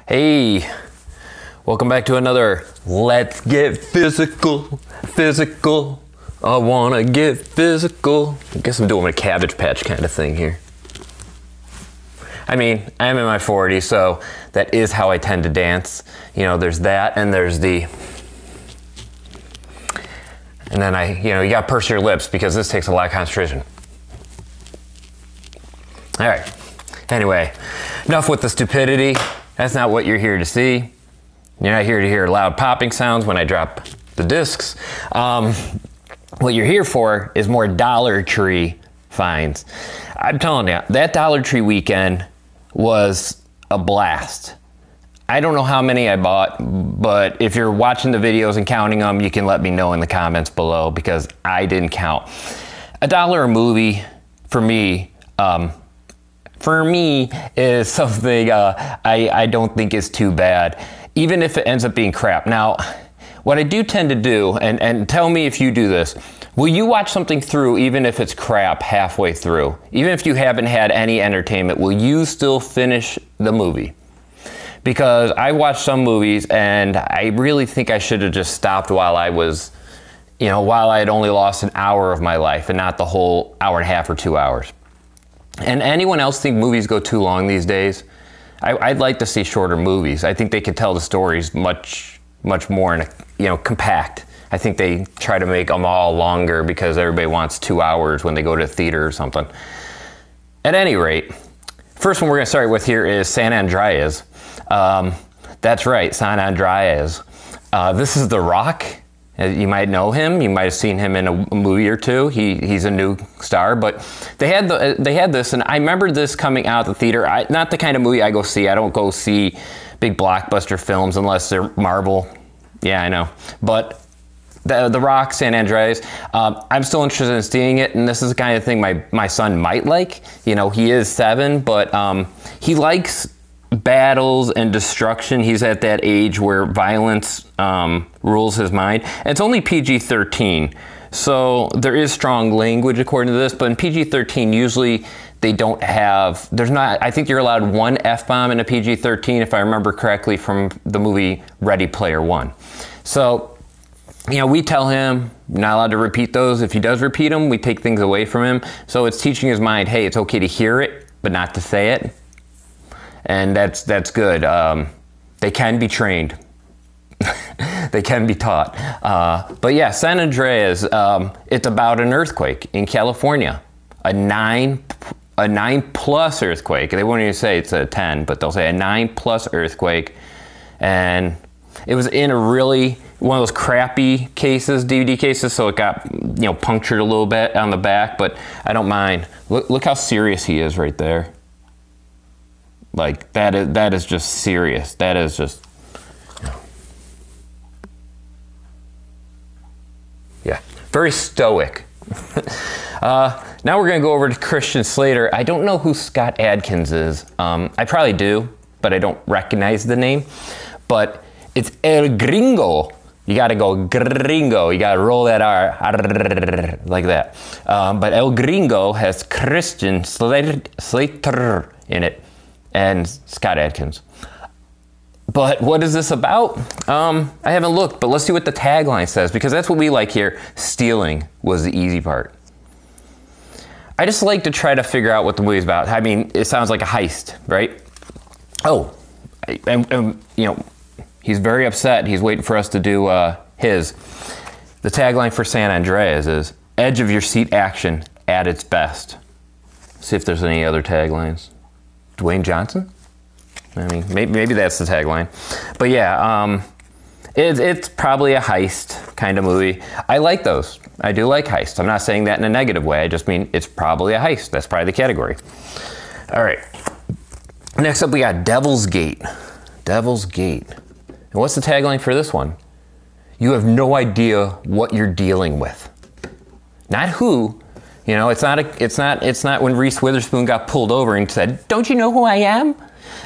Hey, welcome back to another Let's Get Physical. I wanna get physical. I guess I'm doing a Cabbage Patch kind of thing here. I mean, I'm in my 40s, so that is how I tend to dance. You know, there's that, and there's the... And then you gotta purse your lips because this takes a lot of concentration. All right, anyway, enough with the stupidity. That's not what you're here to see. You're not here to hear loud popping sounds when I drop the discs. What you're here for is more Dollar Tree finds. I'm telling you, that Dollar Tree weekend was a blast. I don't know how many I bought, but if you're watching the videos and counting them, you can let me know in the comments below because I didn't count. $1 a movie for me is something I don't think is too bad, even if it ends up being crap. Now, what I do tend to do, and tell me if you do this, will you watch something through even if it's crap halfway through? Even if you haven't had any entertainment, will you still finish the movie? Because I watched some movies and I really think I should have just stopped while I was, while I had only lost an hour of my life and not the whole hour and a half or 2 hours. And anyone else think movies go too long these days? I'd like to see shorter movies. I think they could tell the stories much more in compact. I think they try to make them all longer because everybody wants 2 hours when they go to a theater or something. At any rate, first one we're gonna start with here is San Andreas. That's right, San Andreas. This is The Rock. You might know him. You might have seen him in a movie or two. He's a new star, but they had this, and I remember this coming out of the theater. Not the kind of movie I go see. I don't go see big blockbuster films unless they're Marvel. Yeah, I know. But the Rock, San Andreas, I'm still interested in seeing it, and this is the kind of thing my son might like. He is 7, but he likes battles and destruction. He's at that age where violence rules his mind. And it's only PG-13, so there is strong language according to this, but in PG-13 usually they don't have, I think you're allowed 1 F-bomb in a PG-13 if I remember correctly from the movie Ready Player One. So, we tell him not allowed to repeat those. If he does repeat them, we take things away from him. So it's teaching his mind, hey, it's okay to hear it, but not to say it. And that's good. They can be trained. They can be taught. But yeah, San Andreas, it's about an earthquake in California. A 9+ earthquake. They won't even say it's a 10, but they'll say a 9+ earthquake. And it was in one of those crappy cases, DVD cases, so it got, punctured a little bit on the back, but I don't mind. Look how serious he is right there. Like, that is just serious. That is just, yeah, very stoic. Now we're gonna go over to Christian Slater. I don't know who Scott Adkins is. I probably do, but I don't recognize the name. But it's El Gringo. You gotta go gringo. You gotta roll that R like that. But El Gringo has Christian Slater in it. And Scott Adkins. But what is this about? I haven't looked, but let's see what the tagline says, because that's what we like here. Stealing was the easy part. I just like to try to figure out what the movie's about. I mean, it sounds like a heist, right? Oh, and he's very upset. He's waiting for us to do his. The tagline for San Andreas is, edge of your seat action at its best. See if there's any other taglines. Dwayne Johnson? I mean, maybe that's the tagline. But yeah, it's probably a heist kind of movie. I like those. I do like heists. I'm not saying that in a negative way. I just mean it's probably a heist. That's probably the category. All right. Next up, we got Devil's Gate. Devil's Gate. And what's the tagline for this one? You have no idea what you're dealing with. Not who. It's not when Reese Witherspoon got pulled over and said, "Don't you know who I am?"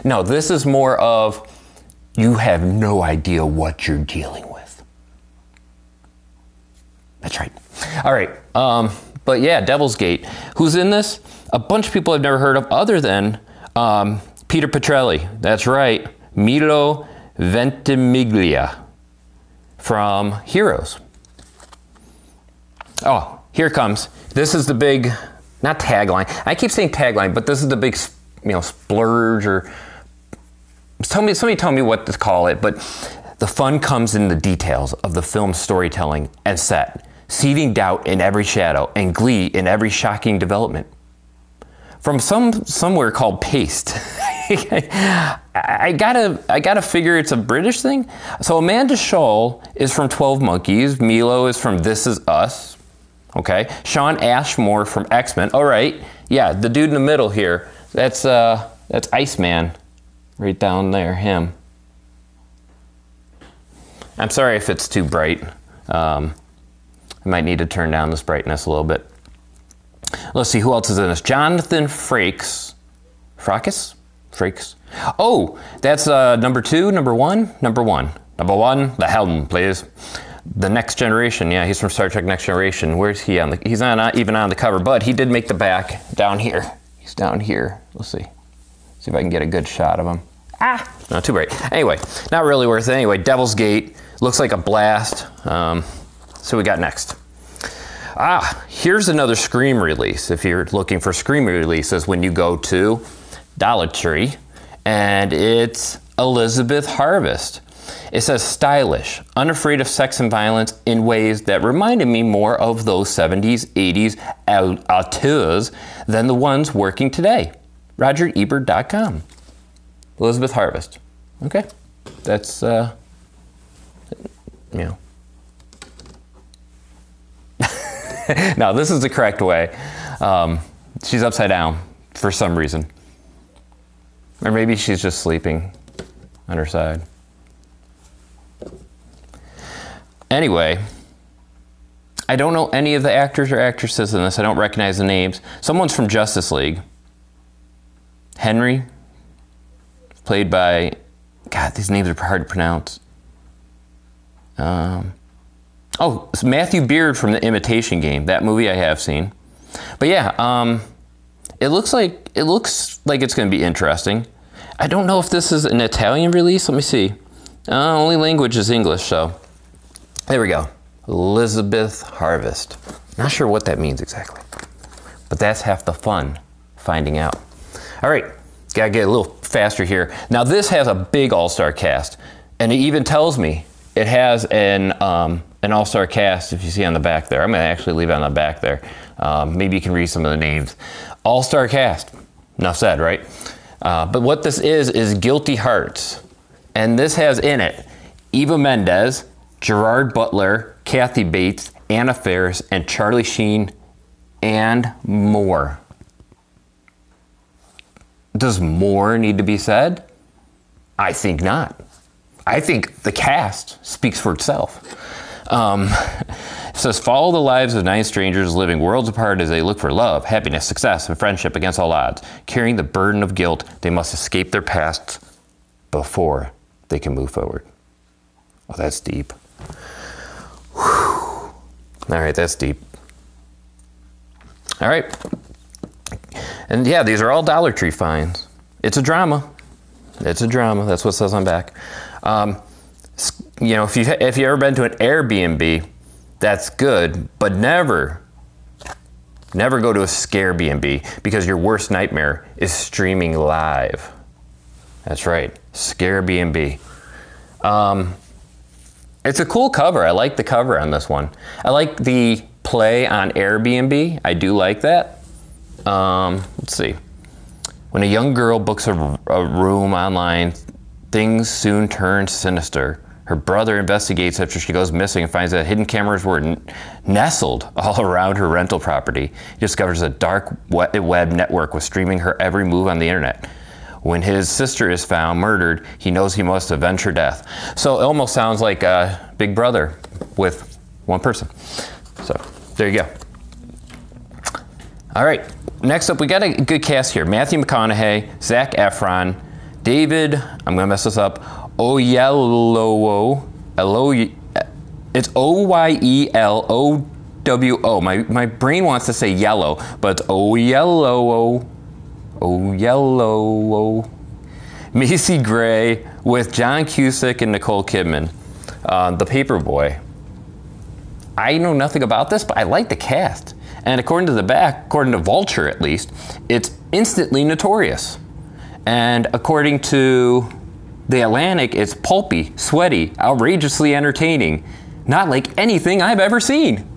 No, this is more of, you have no idea what you're dealing with. That's right. All right. But yeah, Devil's Gate. Who's in this? A bunch of people I've never heard of other than Peter Petrelli. That's right. Milo Ventimiglia from Heroes. Oh, here it comes. This is the big, not tagline. I keep saying tagline, but this is the big, splurge, or somebody tell me what to call it, but the fun comes in the details of the film's storytelling and set, seeding doubt in every shadow and glee in every shocking development. From somewhere called Paste. I gotta figure it's a British thing. So Amanda Schull is from 12 Monkeys. Milo is from This Is Us. Okay. Sean Ashmore from X-Men. All right. Yeah, the dude in the middle here. That's Iceman, right down there. Him. I'm sorry if it's too bright. I might need to turn down this brightness a little bit. Let's see who else is in this. Jonathan Frakes. Frakes. Oh, that's number two, number one. Number one, the helm, please. The Next Generation. Yeah, he's from Star Trek Next Generation. Where's he on the? He's not even on the cover, but he did make the back down here. He's down here. Let's see. See if I can get a good shot of him. Ah, not too bright. Anyway, not really worth it. Anyway, Devil's Gate looks like a blast. So we got next. Ah, here's another Scream release. If you're looking for Scream releases, when you go to Dollar Tree, and it's Elizabeth Harvest. It says stylish, unafraid of sex and violence in ways that reminded me more of those 70s, 80s auteurs than the ones working today. RogerEbert.com. Elizabeth Harvest. Okay, that's No, this is the correct way. She's upside down for some reason. Or maybe she's just sleeping on her side. Anyway, I don't know any of the actors or actresses in this. I don't recognize the names. Someone's from Justice League. Henry, played by, God, these names are hard to pronounce. Oh, it's Matthew Beard from The Imitation Game. That movie I have seen. But yeah, it looks like it's going to be interesting. I don't know if this is an Italian release. Let me see. Only language is English, so there we go. Elizabeth Harvest. Not sure what that means exactly, but that's half the fun, finding out. All right, gotta get a little faster here. Now this has a big all-star cast, and it even tells me it has an all-star cast. If you see on the back there, I'm gonna actually leave it on the back there. Maybe you can read some of the names. All-star cast. Enough said, right? But what this is Guilty Hearts, and this has in it Eva Mendes, Gerard Butler, Kathy Bates, Anna Faris, and Charlie Sheen, and more. Does more need to be said? I think not. I think the cast speaks for itself. It says, follow the lives of 9 strangers living worlds apart as they look for love, happiness, success, and friendship against all odds. Carrying the burden of guilt, they must escape their pasts before they can move forward. Oh, that's deep. Whew. All right, that's deep. All right. And yeah, these are all Dollar Tree finds. It's a drama. It's a drama. That's what it says on back. You know, if you ever been to an Airbnb, that's good, but never go to a Scare B&B, because your worst nightmare is streaming live. That's right, Scare B&B. It's a cool cover. I like the cover on this one. I like the play on Airbnb. I do like that. Let's see. When a young girl books a room online, things soon turn sinister. Her brother investigates after she goes missing and finds that hidden cameras were nestled all around her rental property. He discovers a dark web network was streaming her every move on the internet. When his sister is found murdered, he knows he must avenge her death. So it almost sounds like Big Brother with one person. So there you go. All right, next up, we got a good cast here. Matthew McConaughey, Zac Efron, David, I'm gonna mess this up, Oyelowo. It's Oyellowo. My brain wants to say yellow, but it's Oyelowo. Macy Gray with John Cusack and Nicole Kidman. The Paperboy. I know nothing about this, but I like the cast. And according to the back, according to Vulture at least, it's instantly notorious. And according to The Atlantic, it's pulpy, sweaty, outrageously entertaining. Not like anything I've ever seen.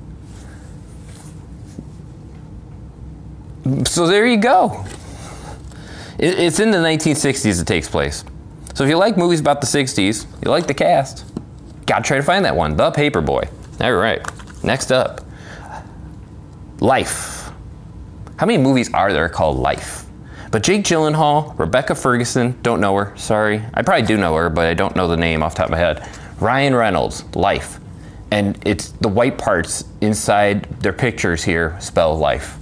So there you go. It's in the 1960s it takes place. So if you like movies about the 60s, you like the cast, gotta try to find that one, The Paperboy. All right, next up, Life. How many movies are there called Life? But Jake Gyllenhaal, Rebecca Ferguson, don't know her, sorry. I probably do know her, but I don't know the name off the top of my head. Ryan Reynolds, Life. And it's the white parts inside their pictures here spell life.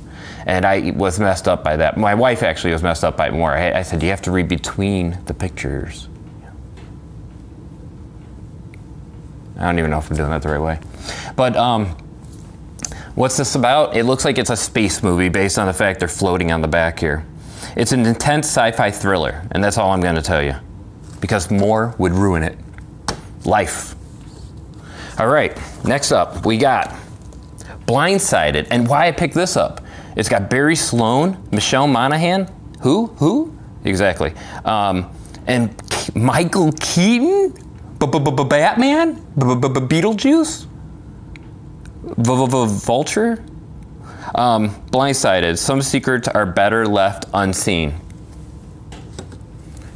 And I was messed up by that. My wife actually was messed up by it more. I said, you have to read between the pictures. I don't even know if I'm doing that the right way. But what's this about? It looks like it's a space movie based on the fact they're floating on the back here. It's an intense sci-fi thriller, and that's all I'm going to tell you, because more would ruin it. Life. All right, next up, we got Blindsided. And why I picked this up, it's got Barry Sloane, Michelle Monaghan, who? Exactly. And Michael Keaton, Batman, Beetlejuice, Vulture. Blindsided, some secrets are better left unseen.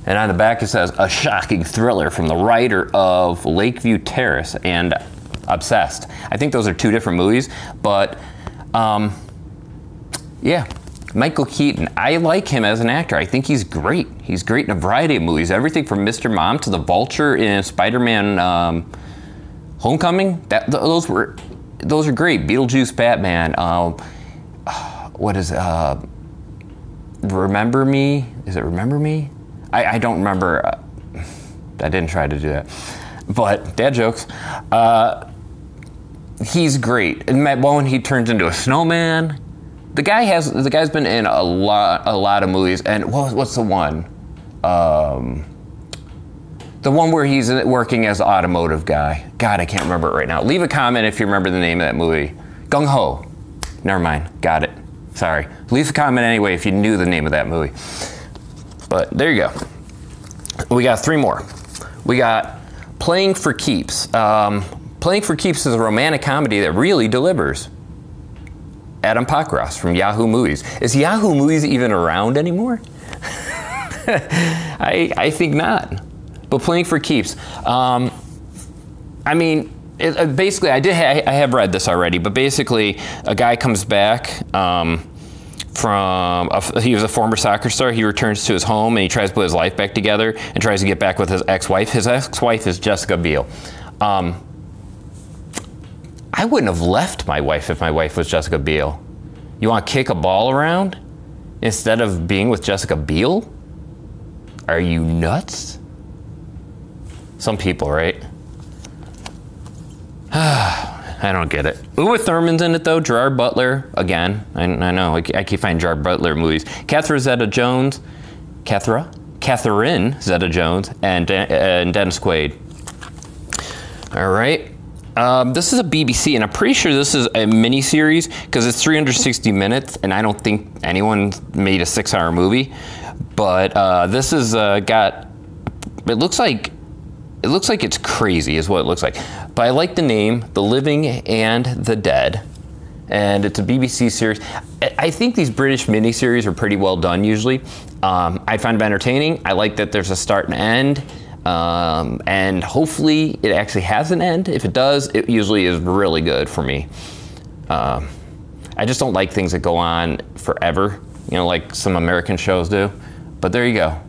And on the back it says, a shocking thriller from the writer of Lakeview Terrace and Obsessed. I think those are two different movies, but yeah, Michael Keaton. I like him as an actor. I think he's great. He's great in a variety of movies. Everything from Mr. Mom to the Vulture in Spider-Man Homecoming. Those are great. Beetlejuice, Batman. What is Remember Me? Is it Remember Me? I don't remember. I didn't try to do that. But dad jokes. He's great. In that one, he turns into a snowman. The guy's been in a lot of movies. And what's the one? The one where he's working as an automotive guy. God, I can't remember it right now. Leave a comment if you remember the name of that movie. Gung Ho. Never mind. Got it. Sorry. Leave a comment anyway if you knew the name of that movie. But there you go. We got three more. We got Playing for Keeps. Playing for Keeps is a romantic comedy that really delivers. Adam Pockross from Yahoo Movies. Is Yahoo Movies even around anymore? I think not. But Playing for Keeps. I mean, basically, I have read this already, but basically, a guy comes back he was a former soccer star. He returns to his home and he tries to put his life back together and tries to get back with his ex-wife. His ex-wife is Jessica Biel. I wouldn't have left my wife if my wife was Jessica Biel. You want to kick a ball around instead of being with Jessica Biel? Are you nuts? Some people, right? I don't get it. Uma Thurman's in it though. Gerard Butler, again. I know, I keep finding Gerard Butler movies. Catherine Zeta-Jones, and Dennis Quaid. All right. This is a BBC, and I'm pretty sure this is a mini-series because it's 360 minutes, and I don't think anyone made a 6-hour movie. But this is got. It looks like it's crazy, is what it looks like. But I like the name, The Living and the Dead, and it's a BBC series. I think these British miniseries are pretty well done usually. I find them entertaining. I like that there's a start and end. And hopefully it actually has an end. If it does, it usually is really good for me. I just don't like things that go on forever, you know, like some American shows do. But there you go.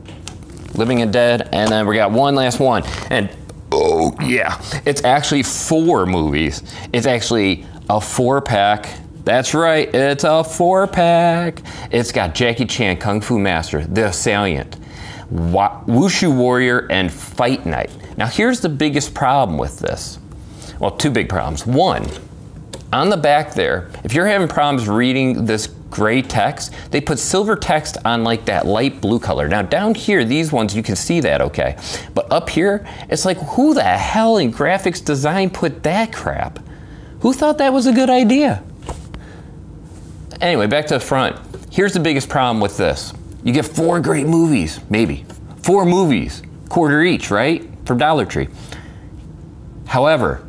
Living and Dead, and then we got one last one. And oh yeah, it's actually 4 movies. It's actually a 4-pack. That's right, it's a 4-pack. It's got Jackie Chan, Kung Fu Master, The Assailant, Wushu Warrior, and Fight Night. Now here's the biggest problem with this. Well, 2 big problems. One, on the back there, if you're having problems reading this gray text. They put silver text on like that light blue color. Now down here, these ones, you can see that okay. But up here, it's like, who the hell in graphics design put that crap? Who thought that was a good idea? Anyway, back to the front. Here's the biggest problem with this. You get 4 great movies, maybe. 4 movies, quarter each, right? From Dollar Tree. However,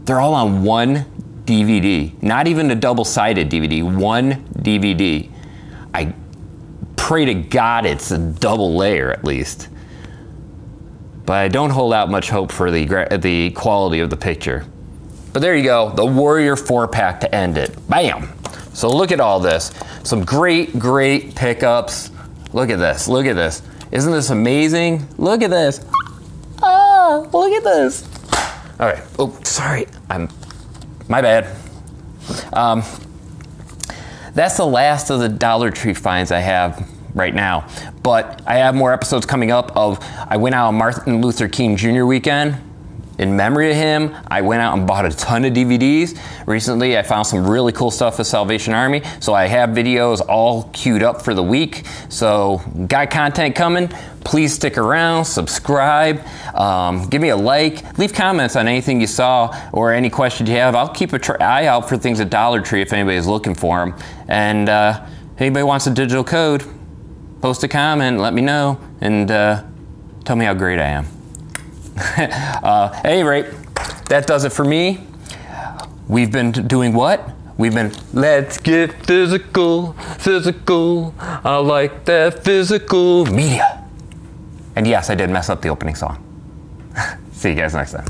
they're all on one DVD. Not even a double-sided DVD, one DVD. I pray to God it's a double layer at least. But I don't hold out much hope for the quality of the picture. But there you go, the Warrior 4-pack to end it. Bam! So look at all this. Some great, great pickups. Look at this, look at this. Isn't this amazing? Look at this. Ah, look at this. All right, oh, sorry, my bad. That's the last of the Dollar Tree finds I have right now. But I have more episodes coming up of, I went out on Martin Luther King Jr. weekend. In memory of him, I went out and bought a ton of DVDs. Recently, I found some really cool stuff with Salvation Army, so I have videos all queued up for the week. So, got content coming. Please stick around, subscribe, give me a like, leave comments on anything you saw or any questions you have. I'll keep an eye out for things at Dollar Tree if anybody's looking for them. And if anybody wants a digital code, post a comment, let me know, and tell me how great I am. At any rate, that does it for me. We've been doing what? We've been, let's get physical, physical. I like that physical media. And yes, I did mess up the opening song. See you guys next time.